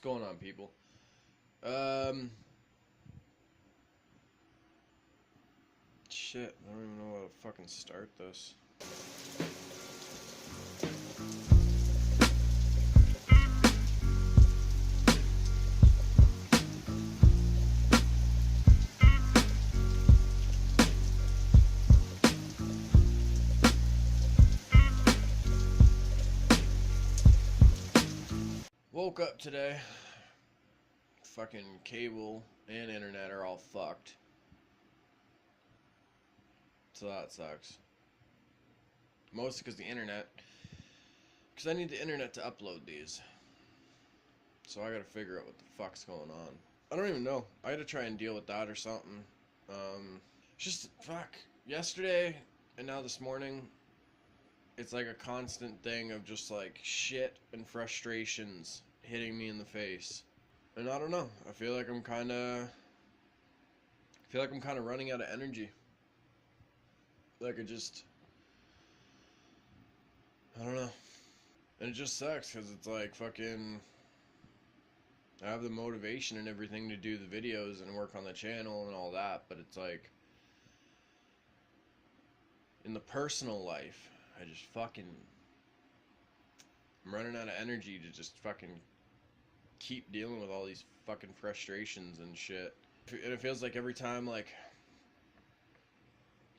What's going on, people? Shit, I don't even know how to fucking start this. Woke up today. Fucking cable and internet are all fucked. So that sucks. Mostly because the internet. Because I need the internet to upload these. So I gotta figure out what the fuck's going on. I don't even know. I gotta try and deal with that or something. Just, fuck. Yesterday and now this morning, it's like a constant thing of just like shit and frustrations hitting me in the face. And I don't know. I feel like I'm kind of running out of energy. Like I don't know. And it just sucks because it's like fucking, I have the motivation and everything to do the videos and work on the channel and all that, but it's like, in the personal life, I'm running out of energy to just fucking keep dealing with all these fucking frustrations and shit. And it feels like every time, like,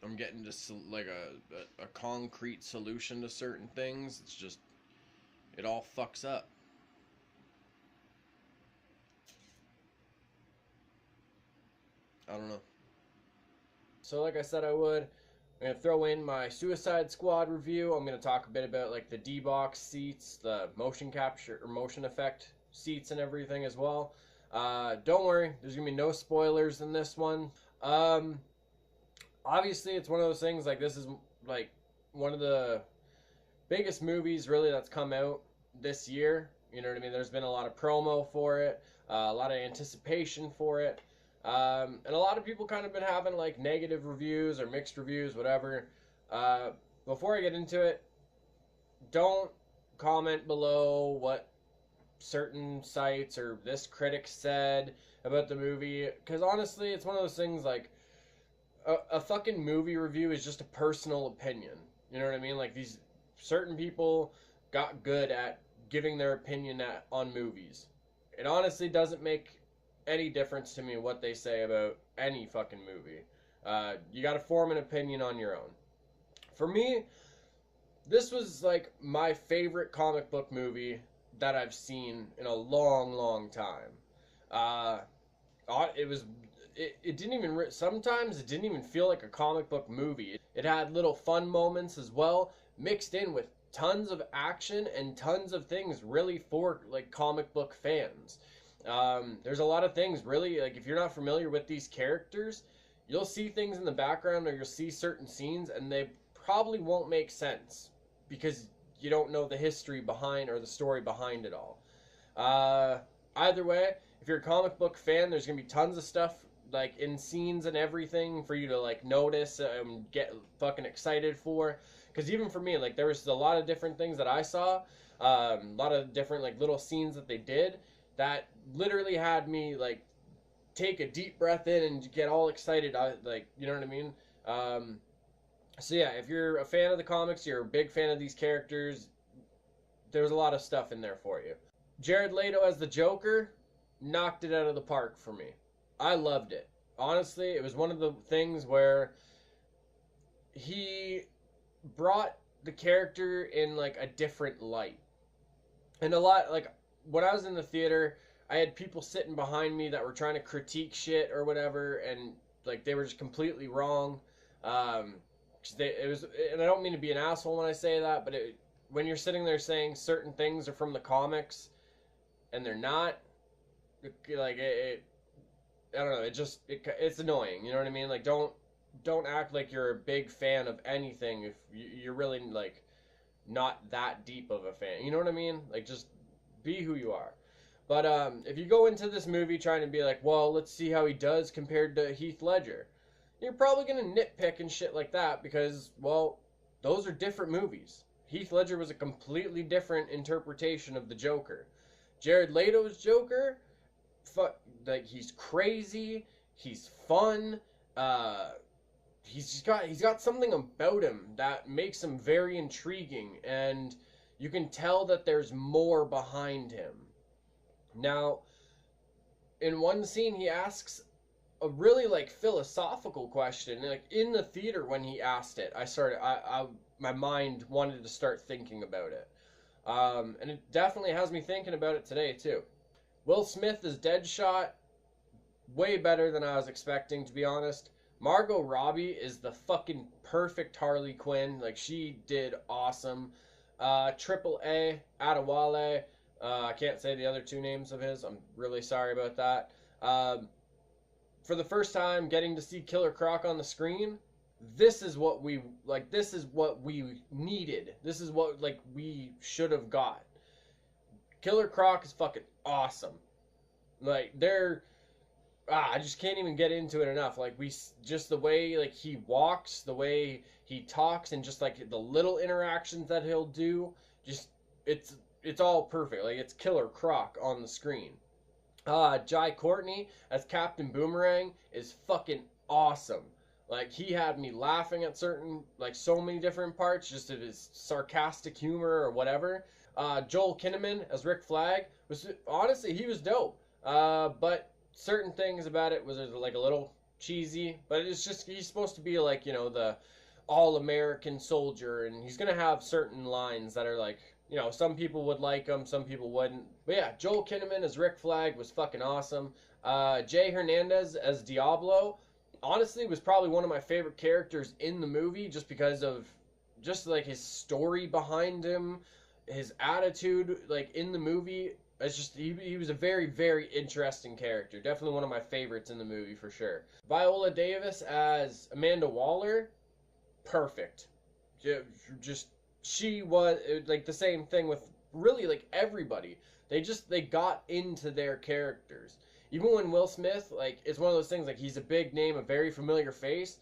I'm getting to like a concrete solution to certain things, it's just, it all fucks up. I don't know. So like I said I would, I'm going to throw in my Suicide Squad review. I'm going to talk a bit about like the DBox seats, the motion capture or motion effect seats and everything as well. Don't worry, there's going to be no spoilers in this one. Obviously it's one of those things, like this is like one of the biggest movies really that's come out this year. You know what I mean? There's been a lot of promo for it, a lot of anticipation for it. And a lot of people kind of been having like negative reviews or mixed reviews, whatever. Before I get into it, don't comment below what certain sites or this critic said about the movie, because honestly, it's one of those things like a fucking movie review is just a personal opinion. You know what I mean? Like these certain people got good at giving their opinion on movies. It honestly doesn't make any difference to me what they say about any fucking movie. You gotta form an opinion on your own. For me, this was like my favorite comic book movie that I've seen in a long, long time. It didn't even, sometimes it didn't even feel like a comic book movie. It had little fun moments as well, mixed in with tons of action and tons of things really for like comic book fans. There's a lot of things really, like if you're not familiar with these characters, you'll see things in the background or you'll see certain scenes and they probably won't make sense because you don't know the history behind or the story behind it all. Either way, if you're a comic book fan, there's gonna be tons of stuff like in scenes and everything for you to like notice and get fucking excited for. Because even for me, like there was a lot of different things that I saw, a lot of different like little scenes that they did that literally had me like take a deep breath in and get all excited. Like, you know what I mean? So yeah, if you're a fan of the comics, you're a big fan of these characters, there's a lot of stuff in there for you. Jared Leto as the Joker knocked it out of the park for me. I loved it. Honestly, it was one of the things where he brought the character in like a different light. And a lot, like when I was in the theater, I had people sitting behind me that were trying to critique shit or whatever, and like they were just completely wrong. And I don't mean to be an asshole when I say that, but when you're sitting there saying certain things are from the comics and they're not, like I don't know, it's annoying. You know what I mean? Like don't act like you're a big fan of anything if you're really like not that deep of a fan. You know what I mean? Like just be who you are. But if you go into this movie trying to be like, well, let's see how he does compared to Heath Ledger, you're probably going to nitpick and shit like that because, well, those are different movies. Heath Ledger was a completely different interpretation of the Joker. Jared Leto's Joker, like he's crazy, he's fun, he's got something about him that makes him very intriguing, and you can tell that there's more behind him. Now, in one scene, he asks a really like philosophical question. Like in the theater when he asked it, my mind wanted to start thinking about it, and it definitely has me thinking about it today too. Will Smith is Deadshot, way better than I was expecting, to be honest. Margot Robbie is the fucking perfect Harley Quinn. Like, she did awesome. Triple A, Adewale. I can't say the other two names of his. I'm really sorry about that. For the first time, getting to see Killer Croc on the screen, this is what we, like, this is what we needed. This is what, like, we should have got. Killer Croc is fucking awesome. Like, I just can't even get into it enough. Like, just the way, like, he walks, the way he talks, and just, like, the little interactions that he'll do, just, it's all perfect. Like, it's Killer Croc on the screen. Jai Courtney as Captain Boomerang is fucking awesome. Like, he had me laughing at so many different parts, just of his sarcastic humor or whatever. Joel Kinnaman as Rick Flag honestly, he was dope. But certain things about it was like a little cheesy, but it's just, he's supposed to be like, you know, the all-American soldier, and he's gonna have certain lines that are like, you know, some people would like him, some people wouldn't. But yeah, Joel Kinnaman as Rick Flag was fucking awesome. Jay Hernandez as Diablo, honestly, was probably one of my favorite characters in the movie, just because of just like his story behind him, his attitude, like, in the movie. It's just, he was a very, very interesting character. Definitely one of my favorites in the movie, for sure. Viola Davis as Amanda Waller, perfect. Just, she was, like, the same thing with really, like, everybody. They got into their characters. Even when Will Smith, like, it's one of those things, like, he's a big name, a very familiar face.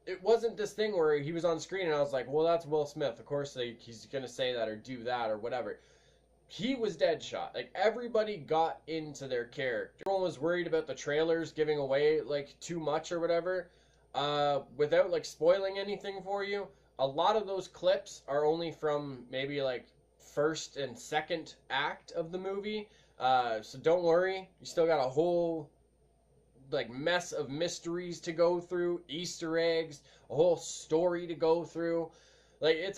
It wasn't this thing where he was on screen and I was like, well, that's Will Smith. Of course, like, he's gonna say that or do that or whatever. He was Deadshot. Like, everybody got into their character. Everyone was worried about the trailers giving away, like, too much or whatever. Without, like, spoiling anything for you, a lot of those clips are only from maybe, like, first and second act of the movie. So don't worry. You still got a whole, like, mess of mysteries to go through, Easter eggs, a whole story to go through. Like,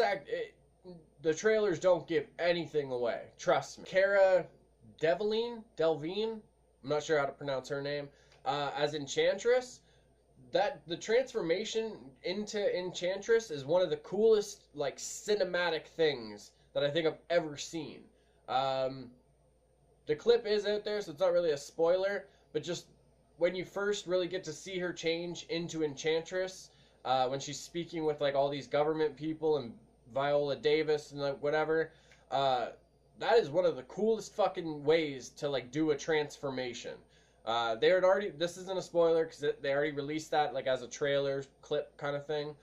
the trailers don't give anything away. Trust me. Cara Delevingne, I'm not sure how to pronounce her name, as Enchantress. The transformation into Enchantress is one of the coolest, like, cinematic things that I think I've ever seen. The clip is out there, so it's not really a spoiler, but just when you first really get to see her change into Enchantress, when she's speaking with, like, all these government people and Viola Davis and, like, whatever, that is one of the coolest fucking ways to, like, do a transformation. They had already, this isn't a spoiler because they already released that, like, as a trailer clip kind of thing.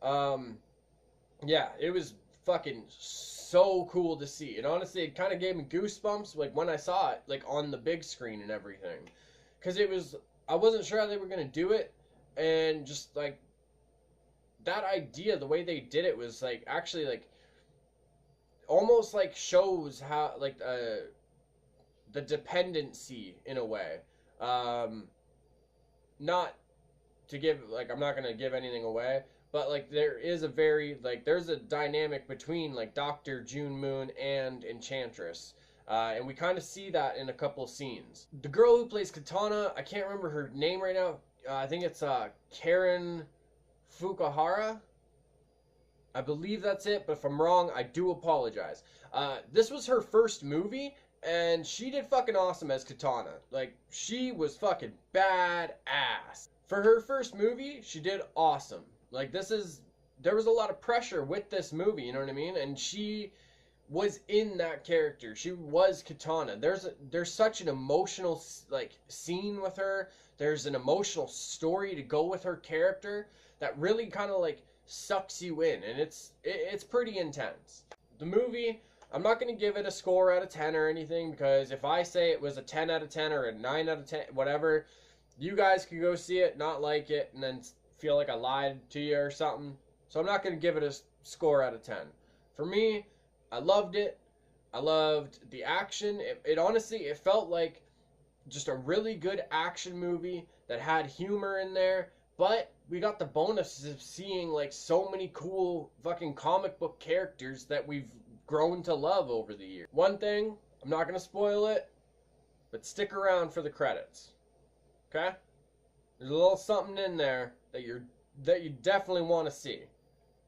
Yeah, it was fucking so cool to see. And honestly, it kind of gave me goosebumps, like, when I saw it, like, on the big screen and everything. Because I wasn't sure how they were going to do it, and just, like, that idea, the way they did it was, like, actually, like, almost, like, shows how, like, the dependency, in a way. Not to give, like, I'm not going to give anything away, but, like, there is a very, like, there's a dynamic between, like, Dr. June Moon and Enchantress. And we kind of see that in a couple scenes. The girl who plays Katana, I can't remember her name right now. I think it's Karen Fukuhara. I believe that's it, but if I'm wrong, I do apologize. This was her first movie, and she did fucking awesome as Katana. Like, she was fucking badass. For her first movie, she did awesome. Like, there was a lot of pressure with this movie, you know what I mean? And she was in that character. She was Katana. There's such an emotional, like, scene with her. There's an emotional story to go with her character that really kind of, like, sucks you in, and it's pretty intense. The movie, I'm not going to give it a score out of 10 or anything, because if I say it was a 10 out of 10 or a 9 out of 10, whatever, you guys could go see it, not like it, and then feel like I lied to you or something. So I'm not going to give it a score out of 10. For me, I loved it. I loved the action. It honestly, it felt like just a really good action movie that had humor in there, but we got the bonus of seeing like so many cool fucking comic book characters that we've grown to love over the years. One thing, I'm not going to spoil it, but stick around for the credits. Okay? There's a little something in there that you definitely want to see.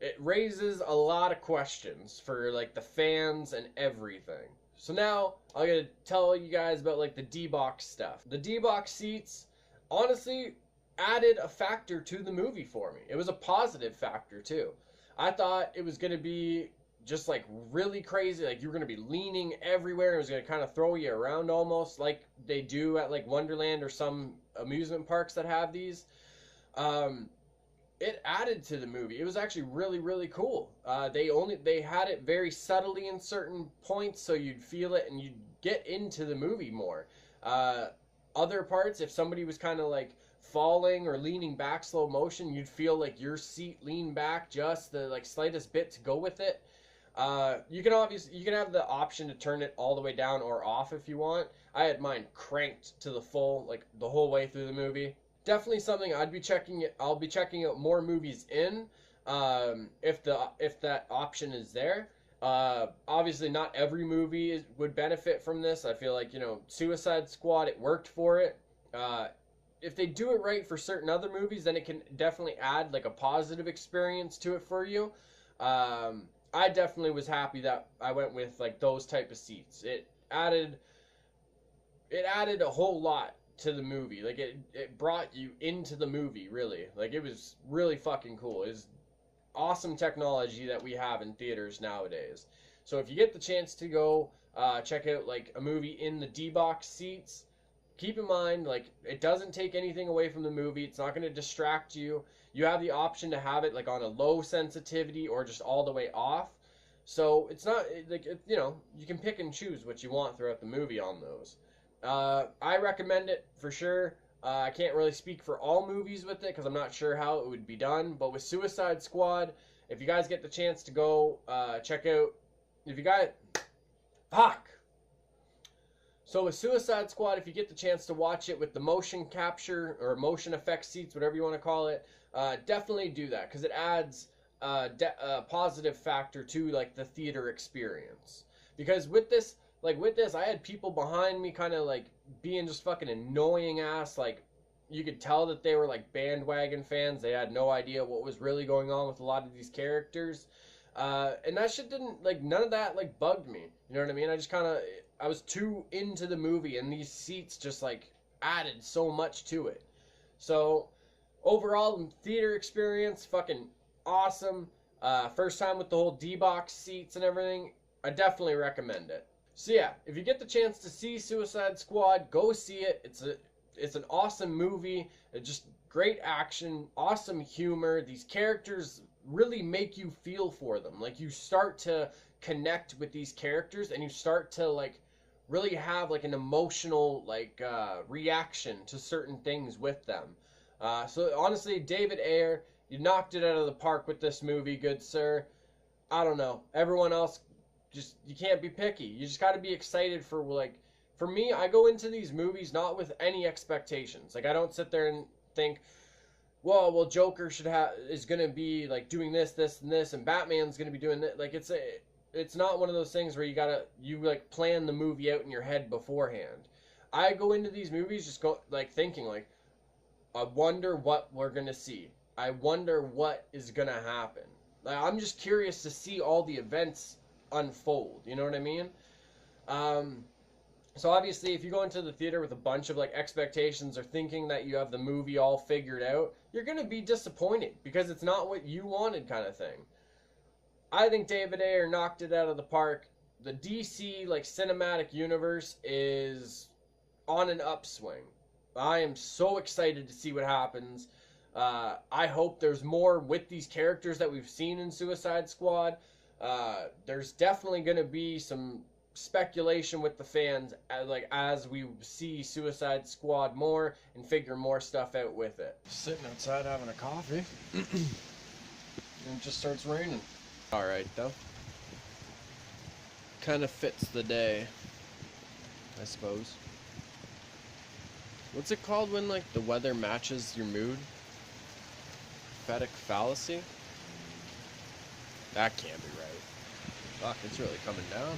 It raises a lot of questions for like the fans and everything. So now I'm gonna tell you guys about like the DBox stuff. The DBox seats honestly added a factor to the movie for me. It was a positive factor too. I thought it was gonna be just like really crazy, like you were gonna be leaning everywhere. It was gonna kind of throw you around almost like they do at like Wonderland or some amusement parks that have these. It added to the movie. It was actually really, really cool. They had it very subtly in certain points, so you'd feel it and you'd get into the movie more. Other parts, if somebody was kind of like falling or leaning back slow motion, you'd feel like your seat leaned back just the like slightest bit to go with it. You can have the option to turn it all the way down or off if you want. I had mine cranked to the full, like the whole way through the movie. Definitely something I'll be checking out more movies in, if that option is there. Obviously not every movie would benefit from this. I feel like, Suicide Squad, it worked for it. If they do it right for certain other movies, then it can definitely add like a positive experience to it for you. I definitely was happy that I went with like those type of seats. It added a whole lot to the movie. Like it brought you into the movie, really. Like it was really fucking cool. It's awesome technology that we have in theaters nowadays. So if you get the chance to go check out like a movie in the DBox seats, keep in mind like it doesn't take anything away from the movie. It's not going to distract you. You have the option to have it like on a low sensitivity or just all the way off. So it's not like you can pick and choose what you want throughout the movie on those. I recommend it for sure. I can't really speak for all movies with it because I'm not sure how it would be done. But with Suicide Squad, if you guys get the chance to go check out, So with Suicide Squad, if you get the chance to watch it with the motion capture or motion effect seats, whatever you want to call it, definitely do that because it adds a positive factor to like the theater experience. Because with this, I had people behind me kind of like being just fucking annoying ass. Like you could tell that they were like bandwagon fans. They had no idea what was really going on with a lot of these characters. And that shit didn't, like, none of that like bugged me. You know what I mean? I was too into the movie and these seats just like added so much to it. So overall, theater experience, fucking awesome. First time with the whole DBox seats and everything. I definitely recommend it. So yeah, if you get the chance to see Suicide Squad, go see it. It's an awesome movie. It's just great action, awesome humor. These characters really make you feel for them. Like you start to connect with these characters and you start to like really have like an emotional like reaction to certain things with them. So honestly, David Ayer, you knocked it out of the park with this movie, good sir. I don't know. Everyone else, just you can't be picky. You just got to be excited for like. For me, I go into these movies not with any expectations. Like I don't sit there and think, well, Joker is gonna be like doing this, and this, and Batman's gonna be doing that. Like it's not one of those things where you like plan the movie out in your head beforehand. I go into these movies just thinking like, I wonder what we're gonna see. I wonder what is gonna happen. Like, I'm just curious to see all the events unfold. You know what I mean? So obviously, if you go into the theater with a bunch of like expectations or thinking that you have the movie all figured out, you're gonna be disappointed because it's not what you wanted, kind of thing. I think David Ayer knocked it out of the park. The DC like cinematic universe is on an upswing. I am so excited to see what happens. I hope there's more with these characters that we've seen in Suicide Squad. There's definitely going to be some speculation with the fans as we see Suicide Squad more and figure more stuff out with it. Sitting outside having a coffee and it just starts raining. Alright though. Kind of fits the day, I suppose. What's it called when like the weather matches your mood? Prophetic fallacy? That can't be right. Fuck, it's really coming down.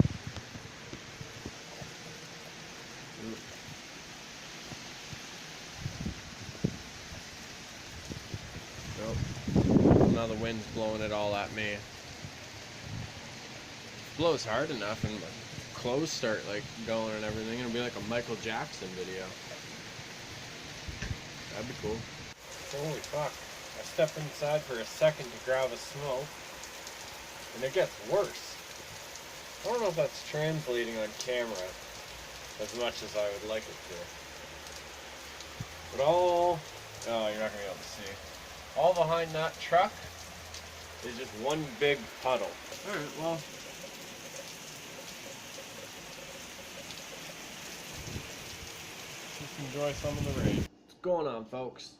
Nope. Now the wind's blowing it all at me. It blows hard enough and my clothes start like going and everything. It'll be like a Michael Jackson video. That'd be cool. Holy fuck. I stepped inside for a second to grab a smoke, and it gets worse. I don't know if that's translating on camera as much as I would like it to. But oh, you're not going to be able to see. All behind that truck is just one big puddle. Alright, well. Just enjoy some of the rain. What's going on, folks?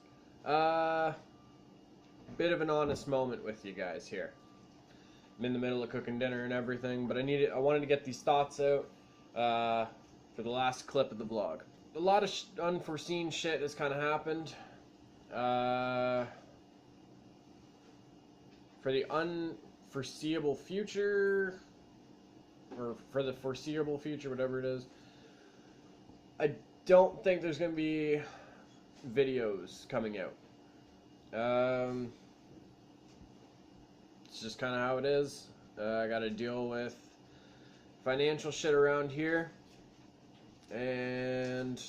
Bit of an honest moment with you guys here. I'm in the middle of cooking dinner and everything, but I wanted to get these thoughts out for the last clip of the vlog. A lot of unforeseen shit has kind of happened. For the unforeseeable future, or for the foreseeable future, whatever it is, I don't think there's going to be videos coming out. It's just kind of how it is. I got to deal with financial shit around here, and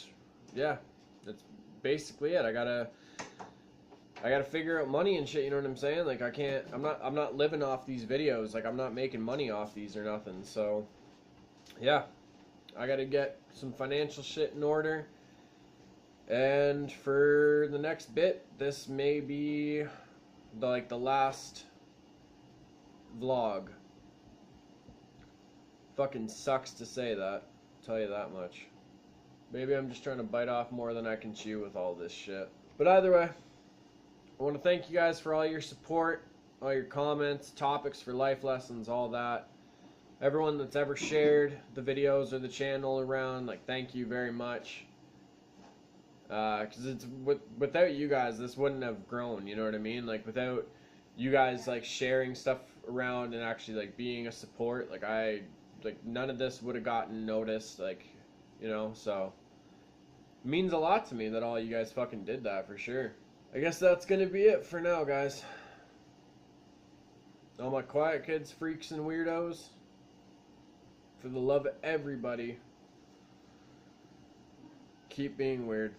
yeah, that's basically it. I gotta figure out money and shit. You know what I'm saying? Like I'm not living off these videos. Like I'm not making money off these or nothing. So yeah, I gotta get some financial shit in order. And for the next bit, this may be the last vlog. Fucking sucks to say that, I'll tell you that much. Maybe I'm just trying to bite off more than I can chew with all this shit. But either way, I want to thank you guys for all your support, all your comments, topics for life lessons, all that. Everyone that's ever shared the videos or the channel around, thank you very much. Because it's without you guys, this wouldn't have grown. You know what I mean? Without you guys sharing stuff around and actually being a support, none of this would have gotten noticed. So it means a lot to me that all you guys fucking did that for sure. I guess that's gonna be it for now, guys. All my quiet kids, freaks, and weirdos, for the love of everybody, keep being weird.